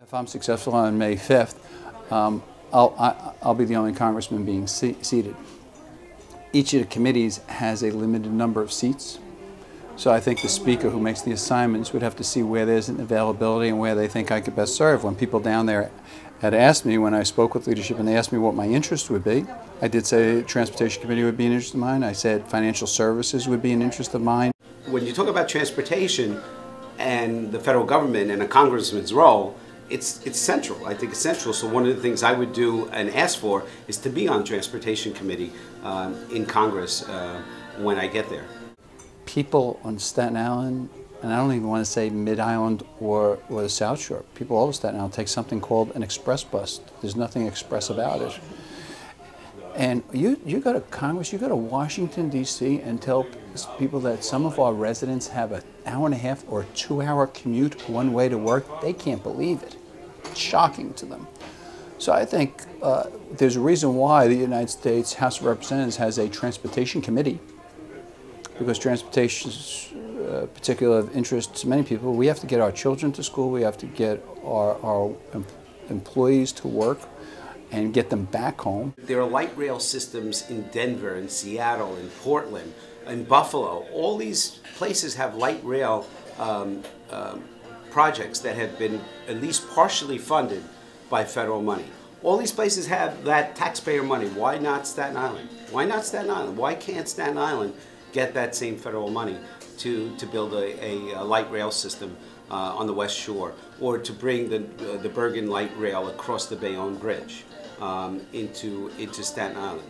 If I'm successful on May 5th, I'll be the only congressman being seated. Each of the committees has a limited number of seats. So I think the speaker who makes the assignments would have to see where there's an availability and where they think I could best serve. When people down there had asked me, when I spoke with leadership and they asked me what my interest would be, I did say Transportation Committee would be an interest of mine. I said financial services would be an interest of mine. When you talk about transportation and the federal government and a congressman's role, it's central. I think it's central. So one of the things I would do and ask for is to be on Transportation Committee in Congress when I get there. People on Staten Island, and I don't even want to say Mid-Island or the South Shore, people all over Staten Island take something called an express bus. There's nothing express about it. And you go to Congress, you go to Washington, D.C. and tell people that some of our residents have an hour-and-a-half or 2-hour commute one way to work. They can't believe it. It's shocking to them. So I think there's a reason why the United States House of Representatives has a Transportation Committee, because transportation is particular of interest to many people. We have to get our children to school, we have to get our employees to work, and get them back home. There are light rail systems in Denver, in Seattle, in Portland, in Buffalo. All these places have light rail projects that have been at least partially funded by federal money. All these places have that taxpayer money. Why not Staten Island? Why not Staten Island? Why can't Staten Island get that same federal money to build a light rail system on the West Shore, or to bring the Bergen light rail across the Bayonne Bridge into Staten Island?